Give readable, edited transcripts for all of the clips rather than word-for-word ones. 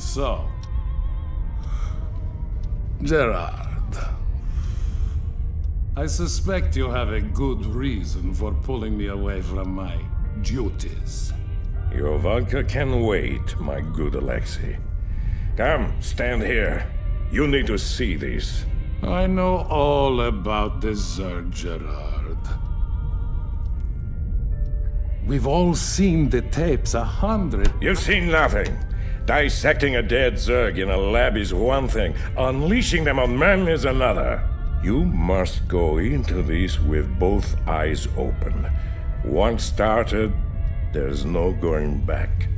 So, Gerard, I suspect you have a good reason for pulling me away from my duties. Your vodka can wait, my good Alexei. Come, stand here. You need to see this. I know all about the Zerg, Gerard. We've all seen the tapes 100. You've seen nothing. Dissecting a dead Zerg in a lab is one thing. Unleashing them on men is another. You must go into this with both eyes open. Once started, there's no going back.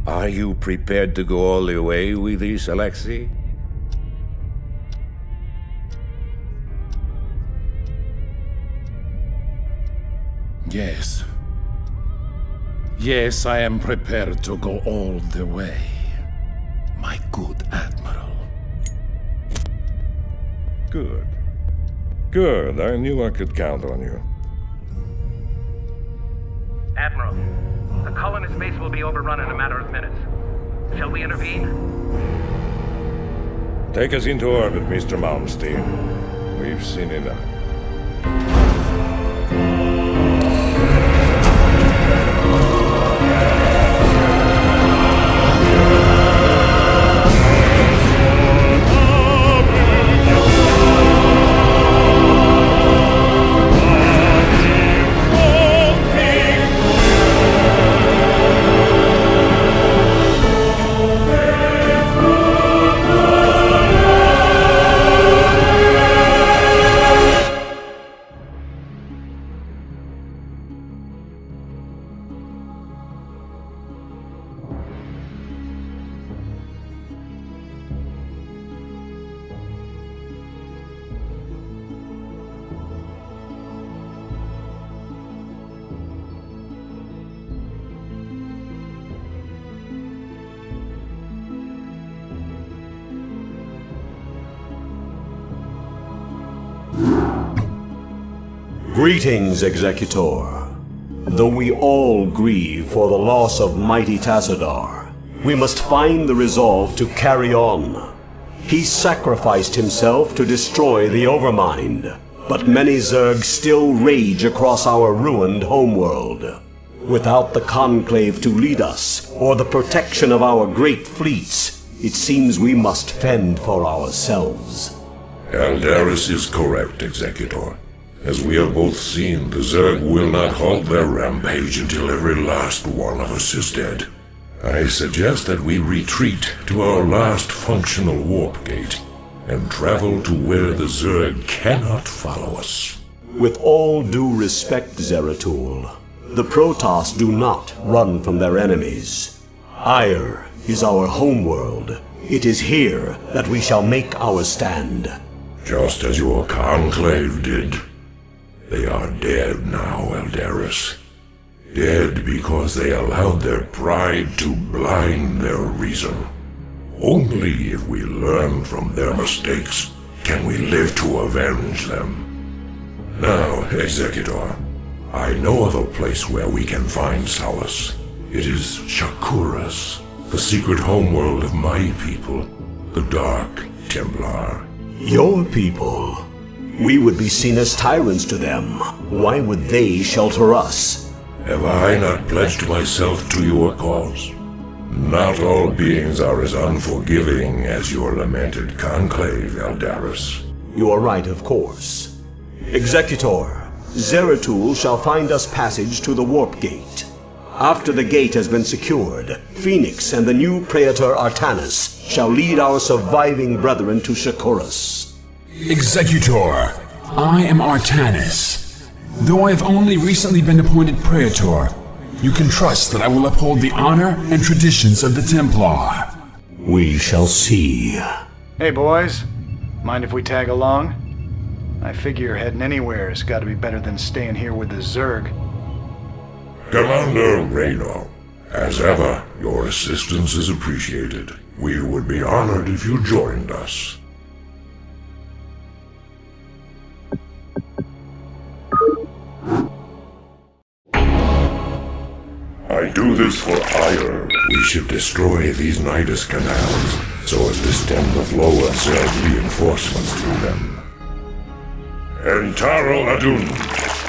Are you prepared to go all the way with this, Alexei? Yes. Yes, I am prepared to go all the way, my good Admiral. Good. Good. I knew I could count on you. Admiral, the colonist base will be overrun in a matter of minutes. Shall we intervene? Take us into orbit, Mr. Malmsteen. We've seen enough. Greetings, Executor. Though we all grieve for the loss of mighty Tassadar, we must find the resolve to carry on. He sacrificed himself to destroy the Overmind, but many Zerg still rage across our ruined homeworld. Without the Conclave to lead us, or the protection of our great fleets, it seems we must fend for ourselves. Aldaris is correct, Executor. As we have both seen, the Zerg will not halt their rampage until every last one of us is dead. I suggest that we retreat to our last functional warp gate and travel to where the Zerg cannot follow us. With all due respect, Zeratul, the Protoss do not run from their enemies. Ire is our homeworld. It is here that we shall make our stand. Just as your Conclave did. They are dead now, Aldaris. Dead because they allowed their pride to blind their reason. Only if we learn from their mistakes can we live to avenge them. Now, Executor, I know of a place where we can find solace. It is Shakuras, the secret homeworld of my people, the Dark Templar. Your people? We would be seen as tyrants to them. Why would they shelter us? Have I not pledged myself to your cause? Not all beings are as unforgiving as your lamented Conclave, Aldaris. You are right, of course. Executor, Zeratul shall find us passage to the Warp Gate. After the gate has been secured, Phoenix and the new Praetor Artanis shall lead our surviving brethren to Shakuras. Executor, I am Artanis. Though I have only recently been appointed Praetor, you can trust that I will uphold the honor and traditions of the Templar. We shall see. Hey boys, mind if we tag along? I figure heading anywhere has got to be better than staying here with the Zerg. Commander Reno, as ever, your assistance is appreciated. We would be honored if you joined us. I do this for ire. We should destroy these Nidus canals so as to stem the flow of Zerg reinforcements through them. Entaro Adun,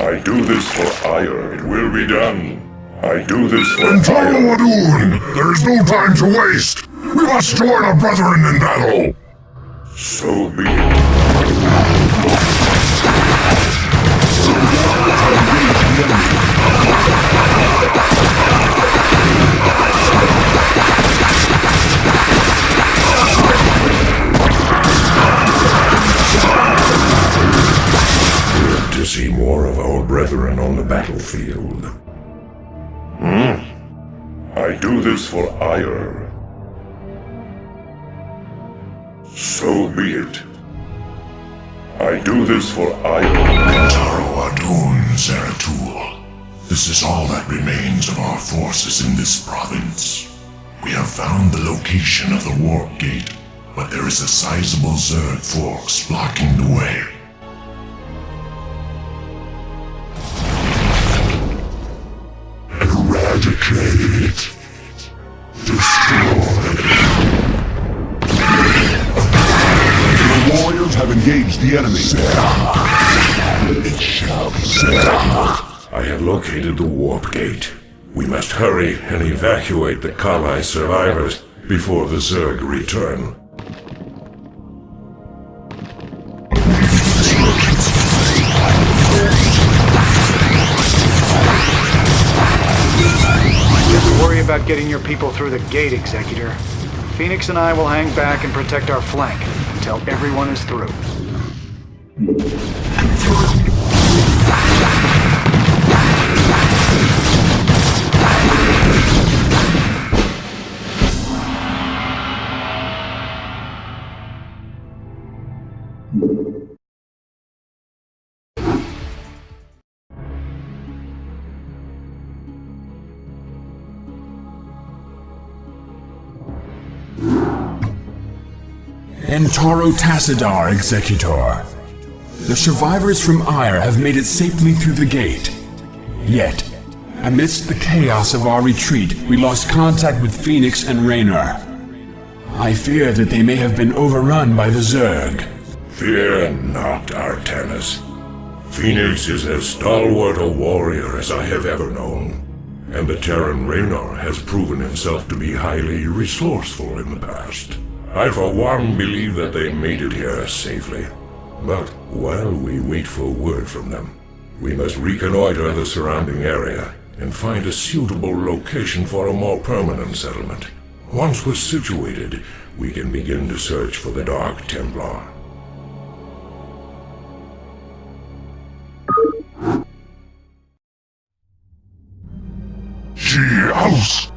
I do this for ire. It will be done. I do this for Entaro Adun, there is no time to waste. We must join our brethren in battle. So be it. To see more of our brethren on the battlefield. I do this for ire. So be it. I do this for ire. Entaro Adun, Zeratul. This is all that remains of our forces in this province. We have found the location of the warp gate, but there is a sizable Zerg force blocking the way. Eradicate. Destroy. The warriors have engaged the enemy. It shall be. I have located the warp gate. We must hurry and evacuate the Kali survivors before the Zerg return. Worry about getting your people through the gate, Executor. Phoenix and I will hang back and protect our flank until everyone is through. Entaro Tassadar, Executor. The survivors from Ire have made it safely through the gate. Yet, amidst the chaos of our retreat, we lost contact with Phoenix and Raynor. I fear that they may have been overrun by the Zerg. Fear not, Artanis. Phoenix is as stalwart a warrior as I have ever known, and the Terran Raynor has proven himself to be highly resourceful in the past. I for one believe that they made it here safely. But while we wait for word from them, we must reconnoiter the surrounding area and find a suitable location for a more permanent settlement. Once we're situated, we can begin to search for the Dark Templar. House.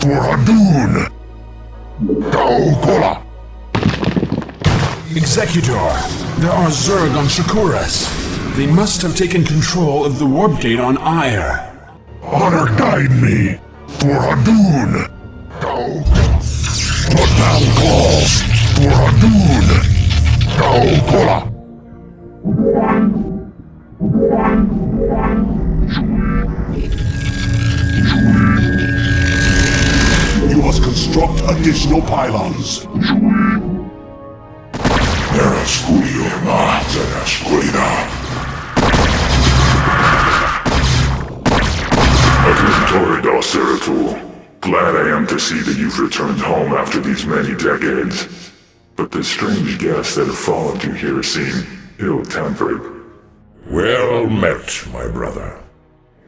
For Adun! Kola! Executor, there are Zerg on Shakuras. They must have taken control of the warp gate on Ire. Honor guide me! For Adun! What thou calls? For Adun! Kola! You must construct additional pylons. Glad I am to see that you've returned home after these many decades. But the strange guests that have followed you here seem ill-tempered. Well met, my brother.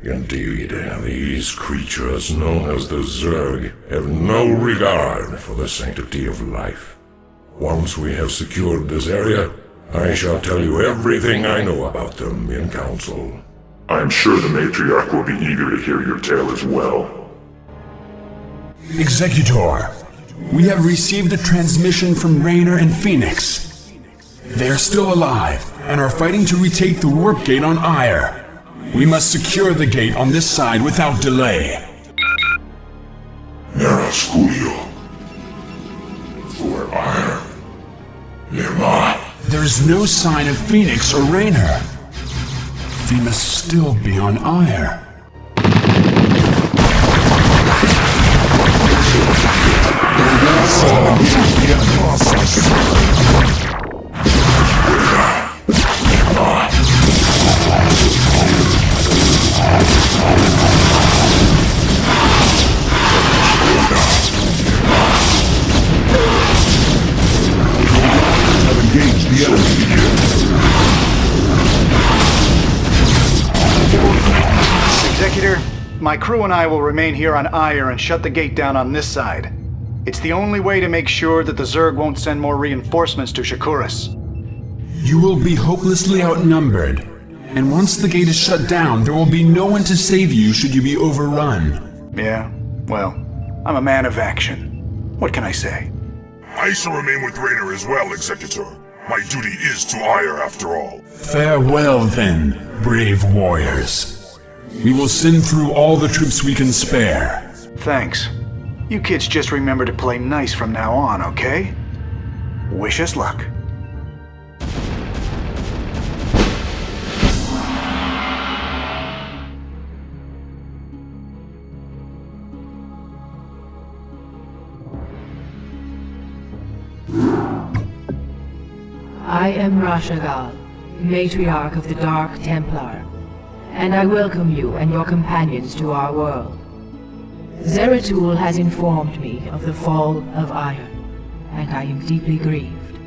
Indeed, these creatures known as the Zerg have no regard for the sanctity of life. Once we have secured this area, I shall tell you everything I know about them in council. I'm sure the Matriarch will be eager to hear your tale as well. Executor, we have received a transmission from Raynor and Phoenix. They are still alive and are fighting to retake the warp gate on Ire. We must secure the gate on this side without delay. For Ire. There is no sign of Phoenix or Raynor. They must still be on Ire. Engage the enemy. Executor, my crew and I will remain here on Ire and shut the gate down on this side. It's the only way to make sure that the Zerg won't send more reinforcements to Shakuras. You will be hopelessly outnumbered, and once the gate is shut down, there will be no one to save you should you be overrun. Yeah, well, I'm a man of action. What can I say? I shall remain with Raynor as well, Executor. My duty is to Ire after all. Farewell then, brave warriors. We will send through all the troops we can spare. Thanks. You kids just remember to play nice from now on, okay? Wish us luck. I am Rashagal, Matriarch of the Dark Templar, and I welcome you and your companions to our world. Zeratul has informed me of the fall of Ire, and I am deeply grieved.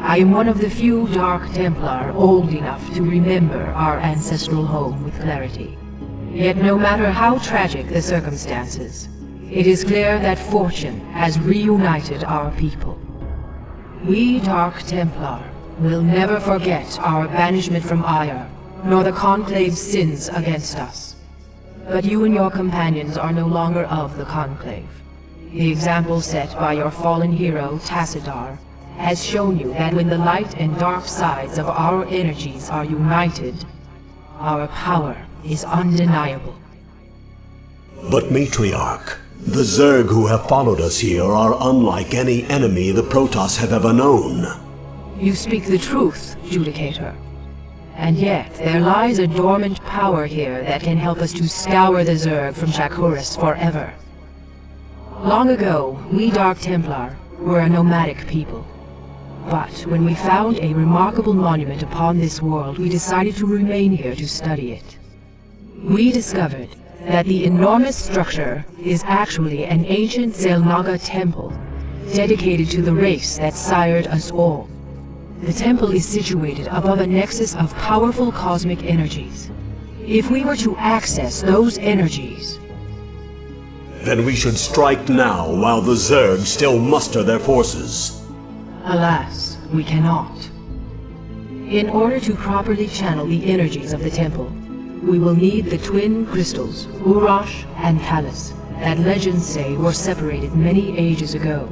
I am one of the few Dark Templar old enough to remember our ancestral home with clarity. Yet no matter how tragic the circumstances, it is clear that fortune has reunited our people. We Dark Templar will never forget our banishment from Ire, nor the Conclave's sins against us. But you and your companions are no longer of the Conclave. The example set by your fallen hero, Tassadar, has shown you that when the light and dark sides of our energies are united, our power is undeniable. But Matriarch, the Zerg who have followed us here are unlike any enemy the Protoss have ever known. You speak the truth, Judicator. And yet, there lies a dormant power here that can help us to scour the Zerg from Shakuras forever. Long ago, we Dark Templar were a nomadic people. But when we found a remarkable monument upon this world, we decided to remain here to study it. We discovered that the enormous structure is actually an ancient Zelnaga temple, dedicated to the race that sired us all. The temple is situated above a nexus of powerful cosmic energies. If we were to access those energies... Then we should strike now while the Zerg still muster their forces. Alas, we cannot. In order to properly channel the energies of the temple, we will need the twin crystals, Urash and Callus, that legends say were separated many ages ago.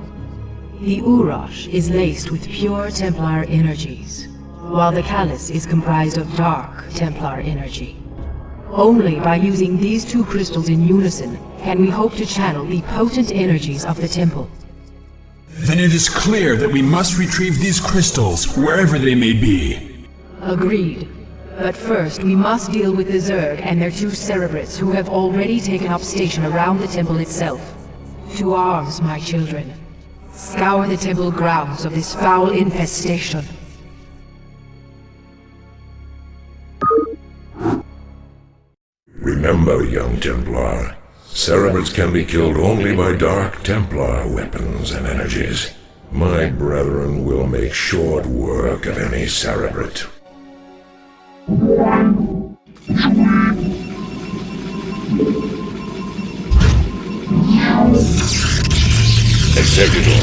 The Urash is laced with pure Templar energies, while the Callus is comprised of dark Templar energy. Only by using these two crystals in unison can we hope to channel the potent energies of the temple. Then it is clear that we must retrieve these crystals wherever they may be. Agreed. But first, we must deal with the Zerg and their two Cerebrates who have already taken up station around the temple itself. To arms, my children. Scour the temple grounds of this foul infestation. Remember, young Templar, Cerebrates can be killed only by Dark Templar weapons and energies. My brethren will make short work of any Cerebrate. Executor,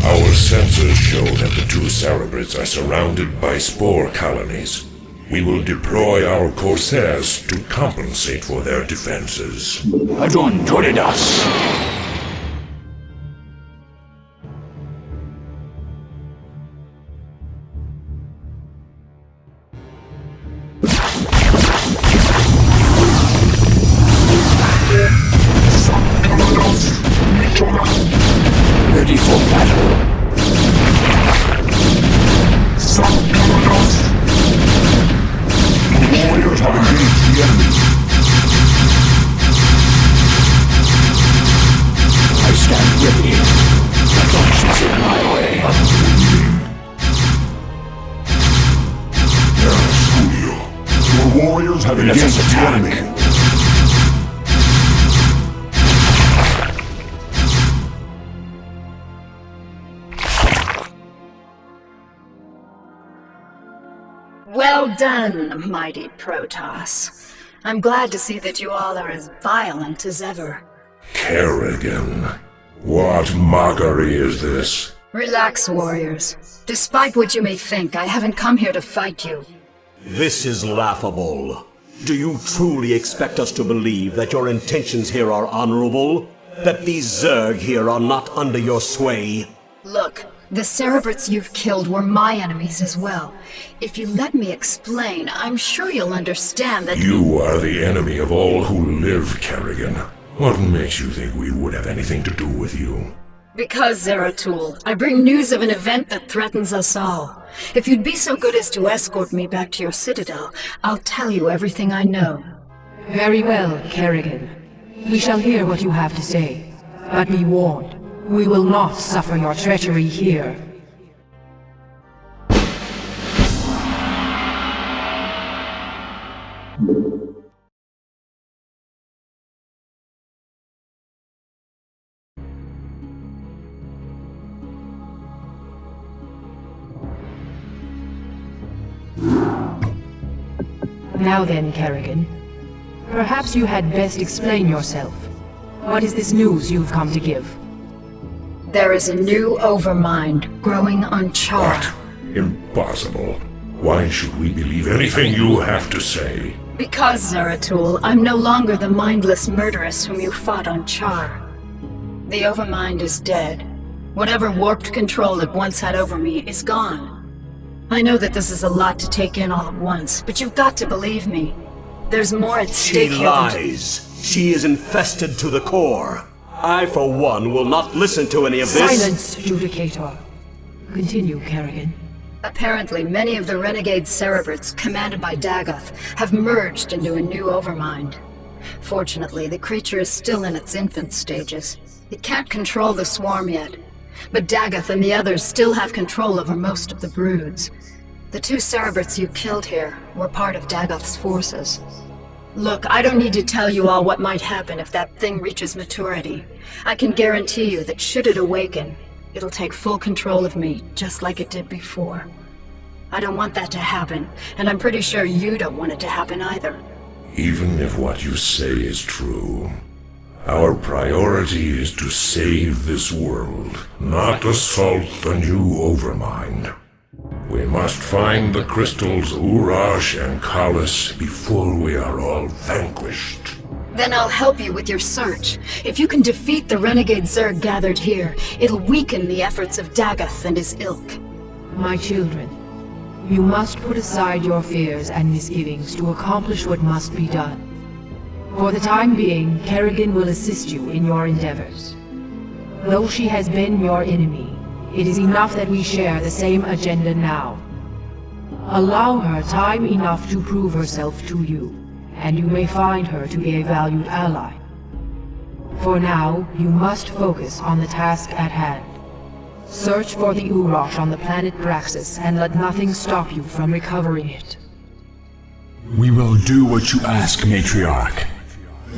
our sensors show that the two Cerebrates are surrounded by spore colonies. We will deploy our Corsairs to compensate for their defenses. Adon Toridas! Ready for battle. the enemy. I stand ready. Nothing should get in my way. Your warriors have engaged the enemy. Well done, mighty Protoss. I'm glad to see that you all are as violent as ever. Kerrigan, what mockery is this? Relax, warriors. Despite what you may think, I haven't come here to fight you. This is laughable. Do you truly expect us to believe that your intentions here are honorable? That these Zerg here are not under your sway? Look, the Cerebrats you've killed were my enemies as well. If you let me explain, I'm sure you'll understand that— You are the enemy of all who live, Kerrigan. What makes you think we would have anything to do with you? Because, Zeratul, I bring news of an event that threatens us all. If you'd be so good as to escort me back to your citadel, I'll tell you everything I know. Very well, Kerrigan. We shall hear what you have to say. But be warned, we will not suffer your treachery here. Now then, Kerrigan. Perhaps you had best explain yourself. What is this news you've come to give? There is a new Overmind growing on Char. What? Impossible. Why should we believe anything you have to say? Because, Zeratul, I'm no longer the mindless murderess whom you fought on Char. The Overmind is dead. Whatever warped control it once had over me is gone. I know that this is a lot to take in all at once, but you've got to believe me. There's more at stake here. She lies. She is infested to the core. I, for one, will not listen to any of this. Silence, Judicator. Continue, Kerrigan. Apparently, many of the renegade Cerebrats, commanded by Dagoth, have merged into a new Overmind. Fortunately, the creature is still in its infant stages. It can't control the swarm yet, but Dagoth and the others still have control over most of the broods. The two Cerebrats you killed here were part of Dagoth's forces. Look, I don't need to tell you all what might happen if that thing reaches maturity. I can guarantee you that should it awaken, it'll take full control of me, just like it did before. I don't want that to happen, and I'm pretty sure you don't want it to happen either. Even if what you say is true, our priority is to save this world, not assault the new Overmind. We must find the crystals Urash and Kalis before we are all vanquished. Then I'll help you with your search. If you can defeat the renegade Zerg gathered here, it'll weaken the efforts of Dagoth and his ilk. My children, you must put aside your fears and misgivings to accomplish what must be done. For the time being, Kerrigan will assist you in your endeavors. Though she has been your enemy, it is enough that we share the same agenda now. Allow her time enough to prove herself to you, and you may find her to be a valued ally. For now, you must focus on the task at hand. Search for the Urash on the planet Braxis, and let nothing stop you from recovering it. We will do what you ask, Matriarch.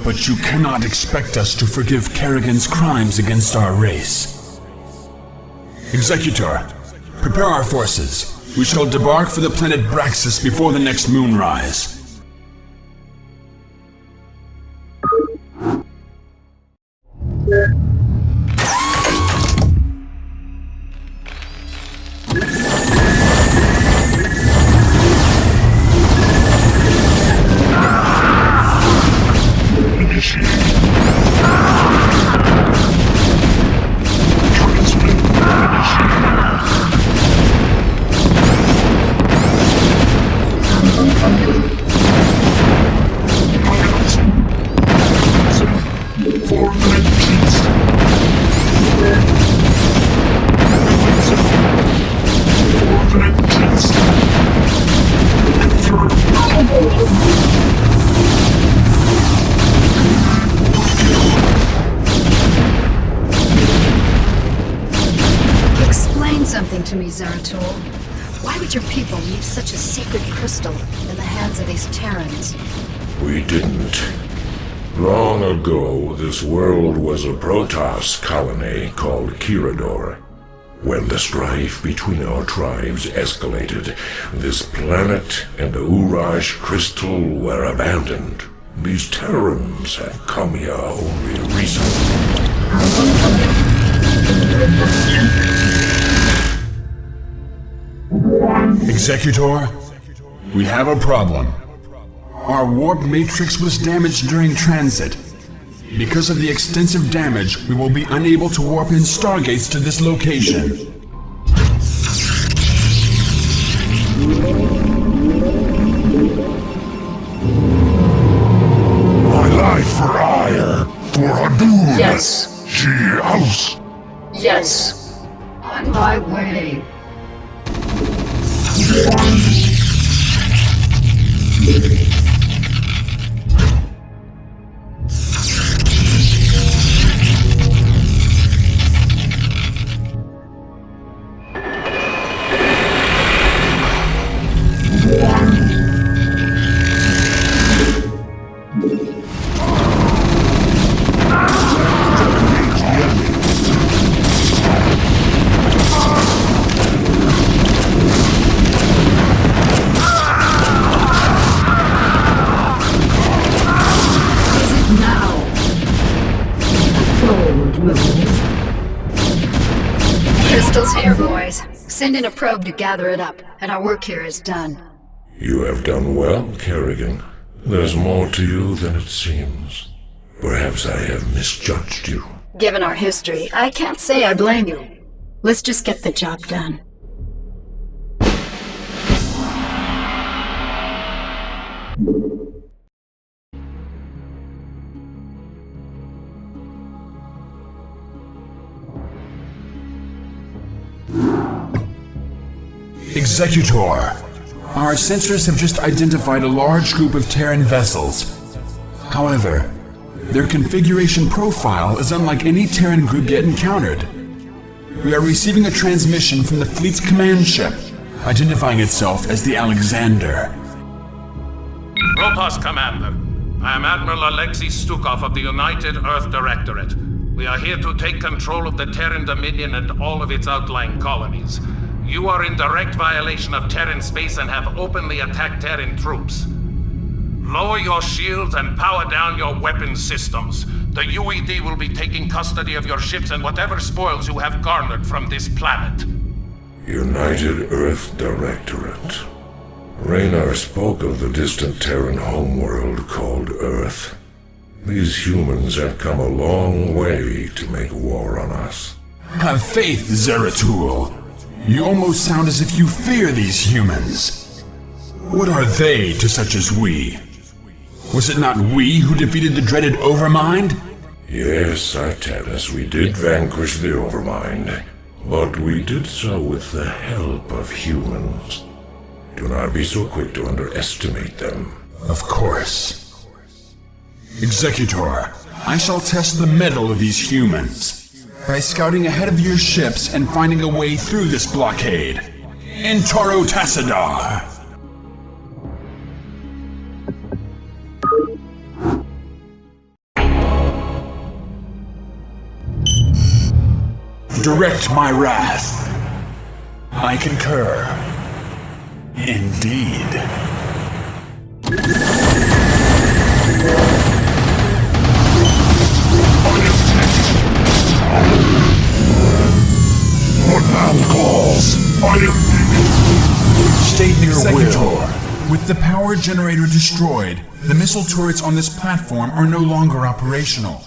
But you cannot expect us to forgive Kerrigan's crimes against our race. Executor, prepare our forces. We shall debark for the planet Braxis before the next moonrise. such a secret crystal in the hands of these Terrans? We didn't. Long ago, this world was a Protoss colony called Kirador. When the strife between our tribes escalated, this planet and the Uraj crystal were abandoned. These Terrans have come here only recently. Executor, we have a problem. Our warp matrix was damaged during transit. Because of the extensive damage, we will be unable to warp in stargates to this location. My life for Ire, for Hadun. Yes. She house. Yes. On my way. Crystal's here, boys. Send in a probe to gather it up, and our work here is done. You have done well, Kerrigan. There's more to you than it seems. Perhaps I have misjudged you. Given our history, I can't say I blame you. Let's just get the job done. Executor, our sensors have just identified a large group of Terran vessels. However, their configuration profile is unlike any Terran group yet encountered. We are receiving a transmission from the fleet's command ship, identifying itself as the Alexander. Protoss Commander, I am Admiral Alexei Stukov of the United Earth Directorate. We are here to take control of the Terran Dominion and all of its outlying colonies. You are in direct violation of Terran space and have openly attacked Terran troops. Lower your shields and power down your weapon systems. The UED will be taking custody of your ships and whatever spoils you have garnered from this planet. United Earth Directorate. Raynar spoke of the distant Terran homeworld called Earth. These humans have come a long way to make war on us. Have faith, Zeratul. You almost sound as if you fear these humans. What are they to such as we? Was it not we who defeated the dreaded Overmind? Yes, Artanis, we did vanquish the Overmind, but we did so with the help of humans. Do not be so quick to underestimate them. Of course. Executor, I shall test the mettle of these humans by scouting ahead of your ships and finding a way through this blockade. In Toro Tassadar! Direct my wrath. I concur. Indeed. What now calls? State your will. With the power generator destroyed, the missile turrets on this platform are no longer operational.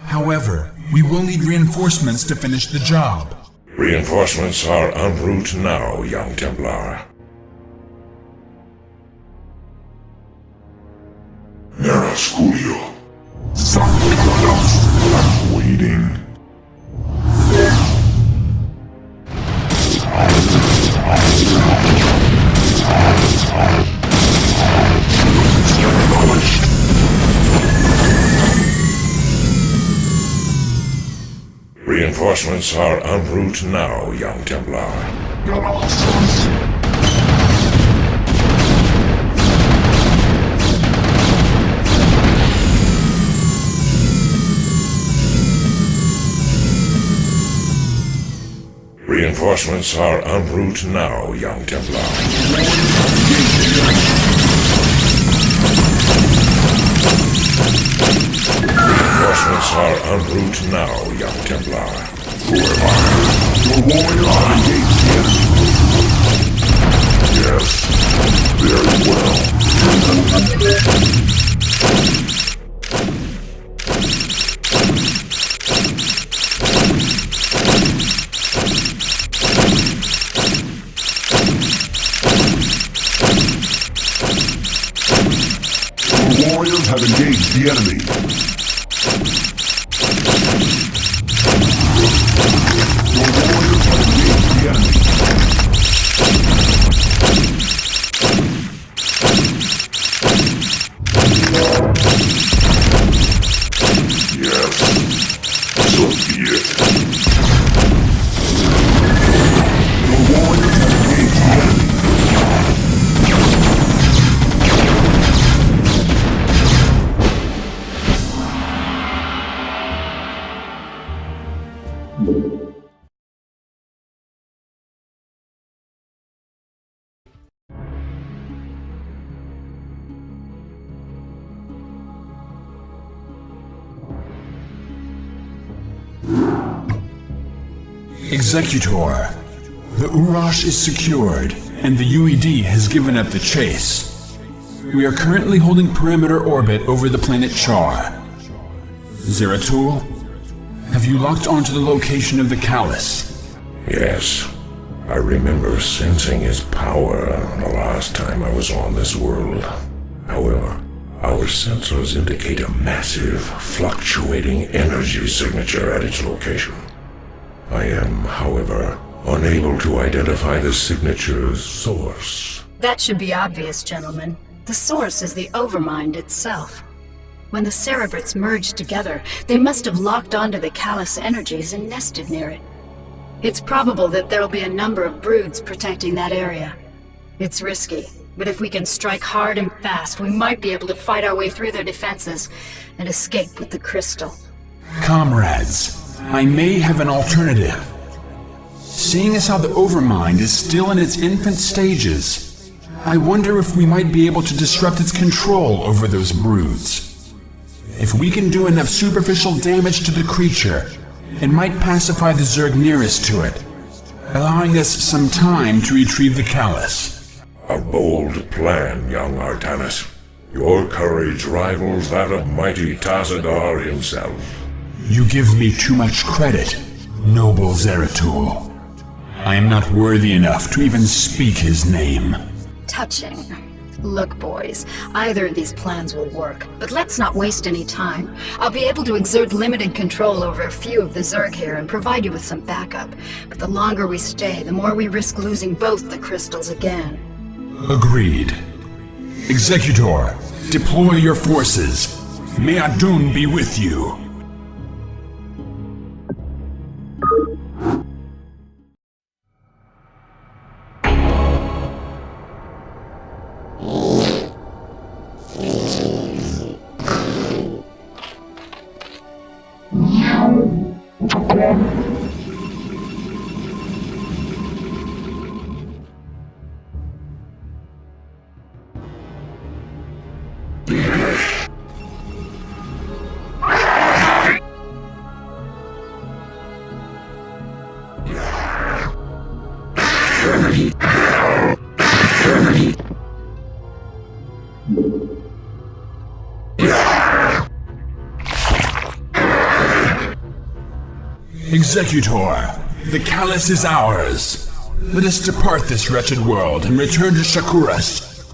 However, we will need reinforcements to finish the job. Reinforcements are en route now, young Templar. Nera Sculio. I'm waiting. Reinforcements are en route now, young Templar. Reinforcements are en route now, young Templar. Reinforcements are en route now, young Templar. Who am I? Your warriors have engaged the enemy. Yes, very well. Your warriors have engaged the enemy. Your warriors have engaged the enemy. Yes, so be it. Your warriors have engaged the enemy. Executor, the Urash is secured, and the UED has given up the chase. We are currently holding perimeter orbit over the planet Char. Zeratul, have you locked onto the location of the Callus? Yes. I remember sensing his power the last time I was on this world. However, our sensors indicate a massive, fluctuating energy signature at its location. I am, however, unable to identify the signature's source. That should be obvious, gentlemen. The source is the Overmind itself. When the Cerebrits merged together, they must have locked onto the Callus energies and nested near it. It's probable that there'll be a number of broods protecting that area. It's risky, but if we can strike hard and fast, we might be able to fight our way through their defenses and escape with the crystal. Comrades, I may have an alternative. Seeing as how the Overmind is still in its infant stages, I wonder if we might be able to disrupt its control over those broods. If we can do enough superficial damage to the creature, it might pacify the Zerg nearest to it, allowing us some time to retrieve the Callus. A bold plan, young Artanis. Your courage rivals that of mighty Tazadar himself. You give me too much credit, noble Zeratul. I am not worthy enough to even speak his name. Touching. Look, boys, either of these plans will work, but let's not waste any time. I'll be able to exert limited control over a few of the Zerg here and provide you with some backup. But the longer we stay, the more we risk losing both the crystals again. Agreed. Executor, deploy your forces. May Adun be with you. Executor, the Callus is ours. Let us depart this wretched world and return to Shakuras,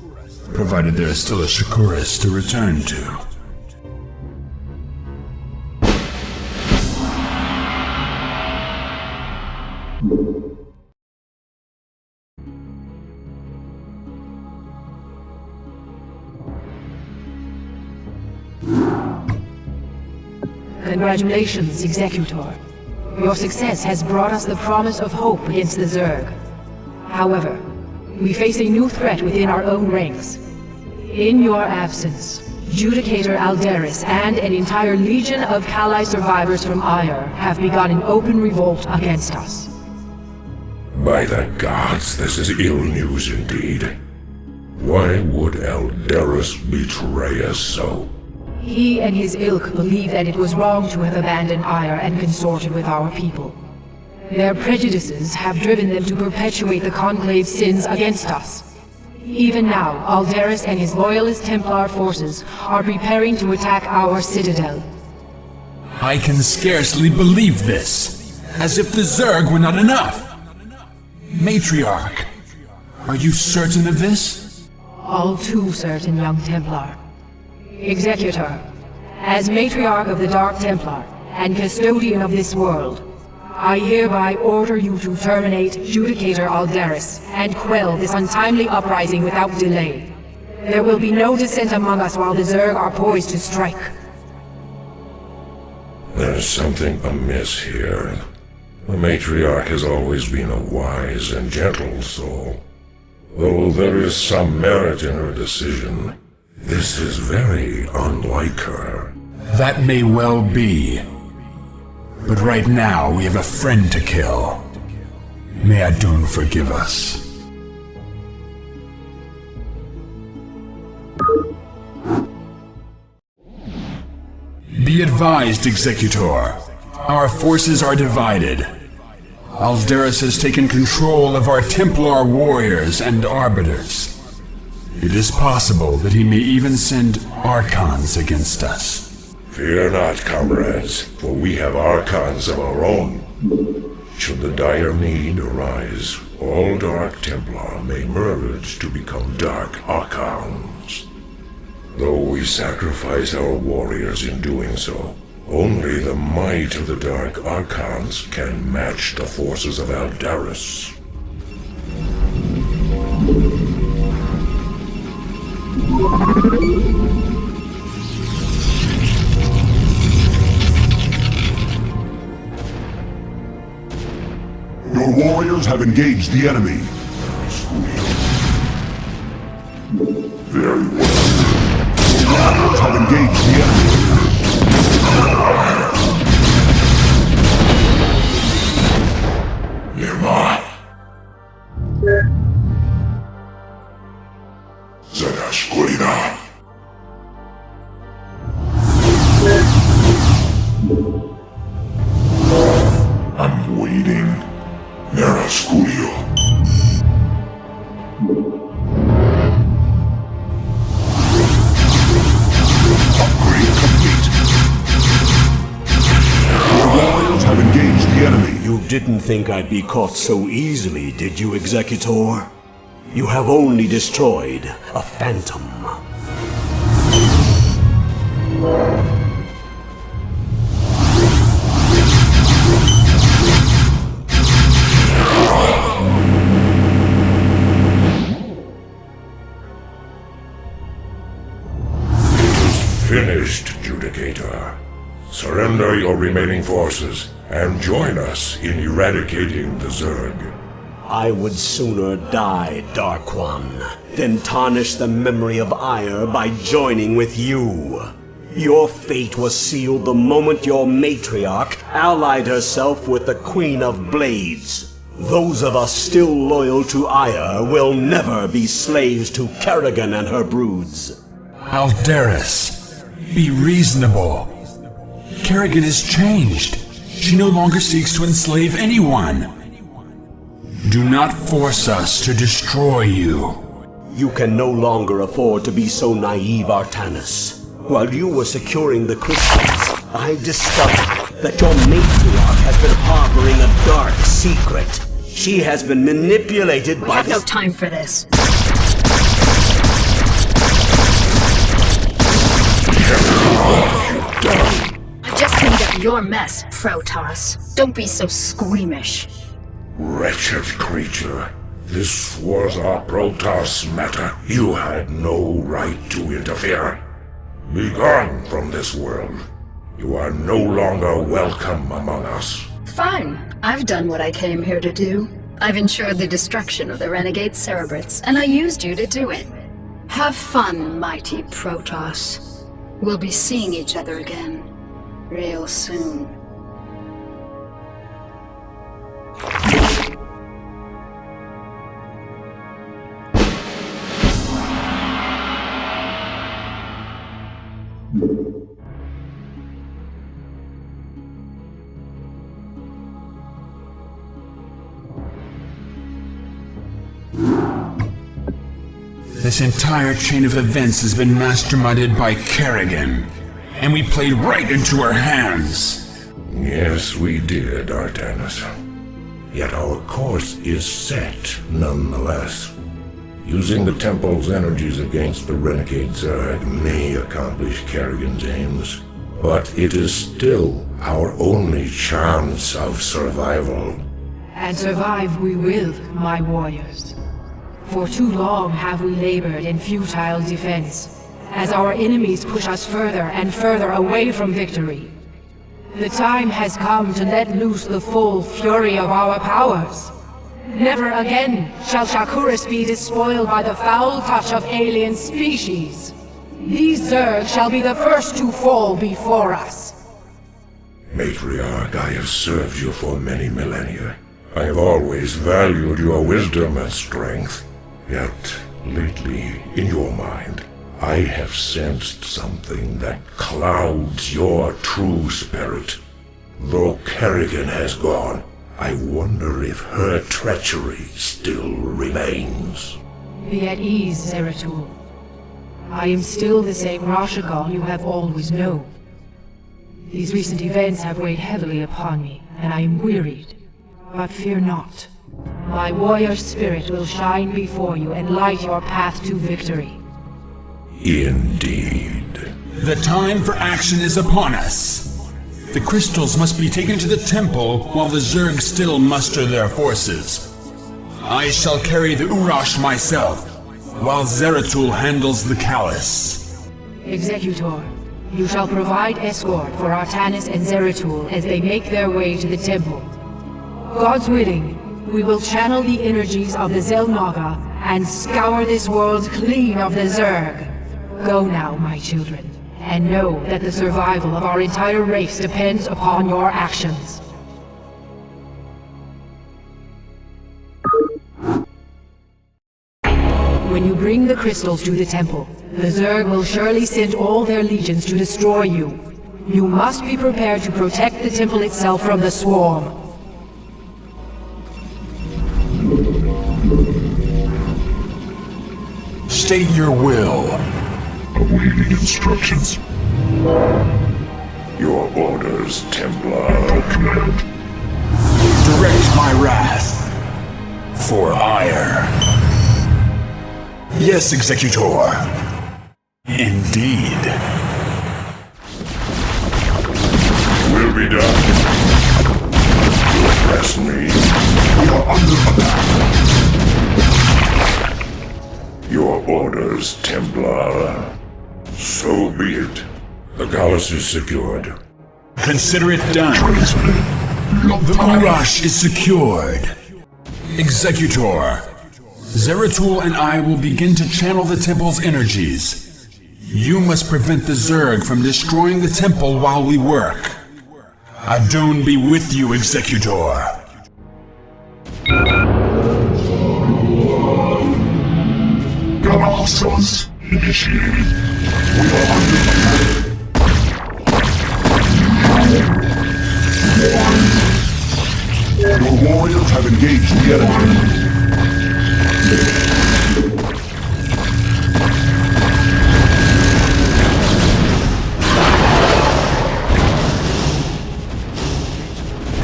provided there is still a Shakuras to return to. Congratulations, Executor. Your success has brought us the promise of hope against the Zerg. However, we face a new threat within our own ranks. In your absence, Judicator Alderis and an entire legion of Kali survivors from Ire have begun an open revolt against us. By the gods, this is ill news indeed. Why would Eldarus betray us so? He and his ilk believe that it was wrong to have abandoned Ire and consorted with our people. Their prejudices have driven them to perpetuate the Conclave's sins against us. Even now, Alderus and his loyalist Templar forces are preparing to attack our citadel. I can scarcely believe this. As if the Zerg were not enough. Matriarch, are you certain of this? All too certain, young Templar. Executor, as Matriarch of the Dark Templar and Custodian of this world, I hereby order you to terminate Judicator Alderus and quell this untimely uprising without delay. There will be no dissent among us while the Zerg are poised to strike. There's something amiss here. The Matriarch has always been a wise and gentle soul. Though there is some merit in her decision, this is very unlike her. That may well be. But right now, we have a friend to kill. May Adun forgive us. Be advised, Executor. Our forces are divided. Alderus has taken control of our Templar warriors and arbiters. It is possible that he may even send Archons against us. Fear not, comrades, for we have Archons of our own. Should the dire need arise, all Dark Templar may merge to become Dark Archons. Though we sacrifice our warriors in doing so, only the might of the Dark Archons can match the forces of Alderus. Your warriors have engaged the enemy. Very well. Your warriors have engaged the enemy. Nearby. Zadashkurina. I'm waiting. Nerasculio. Upgrade complete. Your warriors have engaged the enemy. You didn't think I'd be caught so easily, did you, Executor? You have only destroyed a phantom. Finished, Judicator. Surrender your remaining forces and join us in eradicating the Zerg. I would sooner die, Dark One, than tarnish the memory of Ire by joining with you. Your fate was sealed the moment your matriarch allied herself with the Queen of Blades. Those of us still loyal to Ire will never be slaves to Kerrigan and her broods. Alderus, be reasonable. Kerrigan has changed. She no longer seeks to enslave anyone. Do not force us to destroy you. You can no longer afford to be so naive, Artanis. While you were securing the crystals, I discovered that your matriarch has been harboring a dark secret. She has been manipulated by We have no time for this. I just cleaned up your mess, Protoss. Don't be so squeamish. Wretched creature. This was our Protoss matter. You had no right to interfere. Be gone from this world. You are no longer welcome among us. Fine. I've done what I came here to do. I've ensured the destruction of the renegade Cerebrits, and I used you to do it. Have fun, mighty Protoss. We'll be seeing each other again, real soon. This entire chain of events has been masterminded by Kerrigan, and we played right into her hands. Yes, we did, Artanis. Yet our course is set, nonetheless. Using the Temple's energies against the Renegade Zerg may accomplish Kerrigan's aims, but it is still our only chance of survival. And survive we will, my warriors. For too long have we labored in futile defense, as our enemies push us further and further away from victory. The time has come to let loose the full fury of our powers. Never again shall Shakuras be despoiled by the foul touch of alien species. These Zerg shall be the first to fall before us. Matriarch, I have served you for many millennia. I have always valued your wisdom and strength. Yet, lately, in your mind, I have sensed something that clouds your true spirit. Though Kerrigan has gone, I wonder if her treachery still remains. Be at ease, Zeratul. I am still the same Rashagal you have always known. These recent events have weighed heavily upon me, and I am wearied. But fear not. My warrior spirit will shine before you and light your path to victory. Indeed. The time for action is upon us. The crystals must be taken to the temple while the Zerg still muster their forces. I shall carry the Urash myself, while Zeratul handles the Callus. Executor, you shall provide escort for Artanis and Zeratul as they make their way to the temple. God's willing, we will channel the energies of the Zelnaga and scour this world clean of the Zerg. Go now, my children, and know that the survival of our entire race depends upon your actions. When you bring the crystals to the temple, the Zerg will surely send all their legions to destroy you. You must be prepared to protect the temple itself from the swarm. State your will. Awaiting instructions. Your orders, Templar. Command. Direct my wrath. For ire. Yes, Executor. Indeed. Will be done. You oppress me. We are under attack. Your orders, Templar. So be it. The Callus is secured. Consider it done. The Urash is secured. Executor. Zeratul and I will begin to channel the temple's energies. You must prevent the Zerg from destroying the temple while we work. Adon be with you, Executor. Hostiles initiated. We are under attack. Your warriors have engaged the enemy.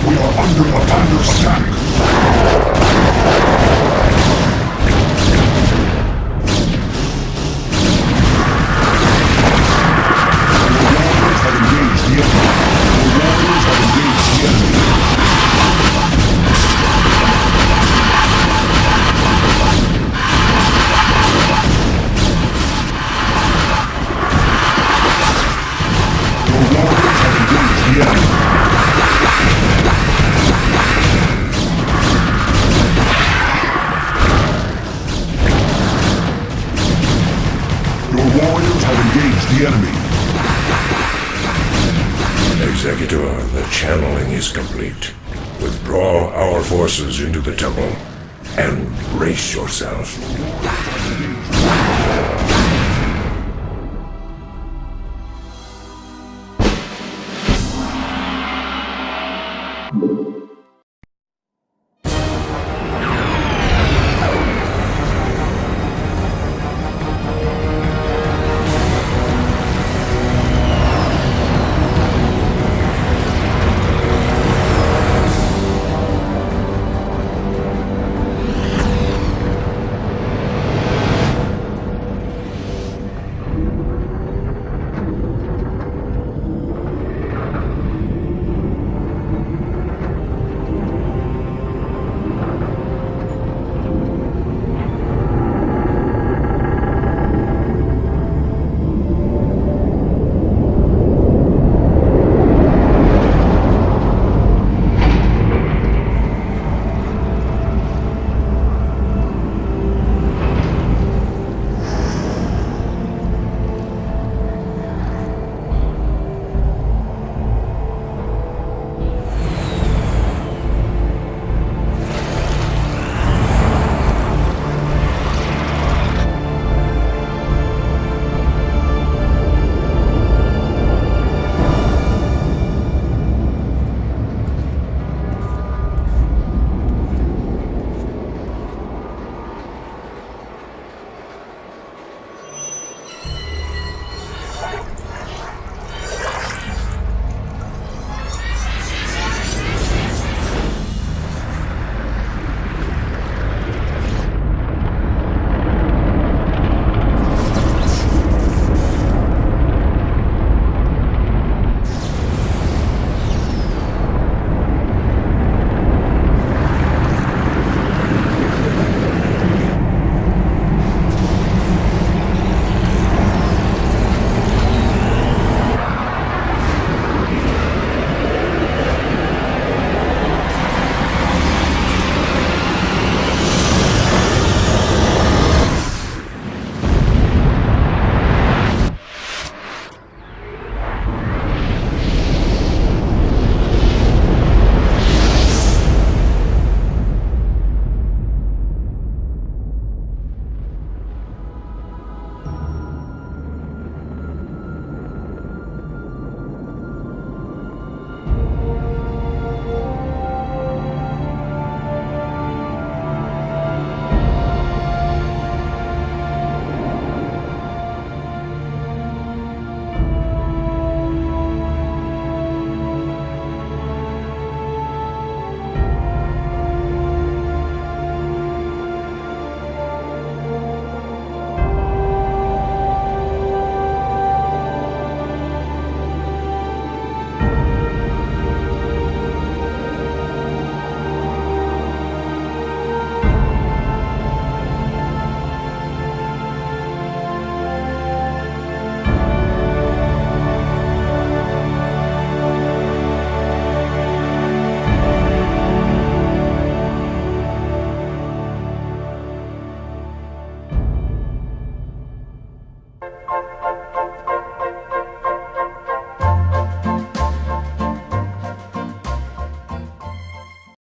We are under attack. Executor, the channeling is complete. Withdraw our forces into the temple and brace yourself.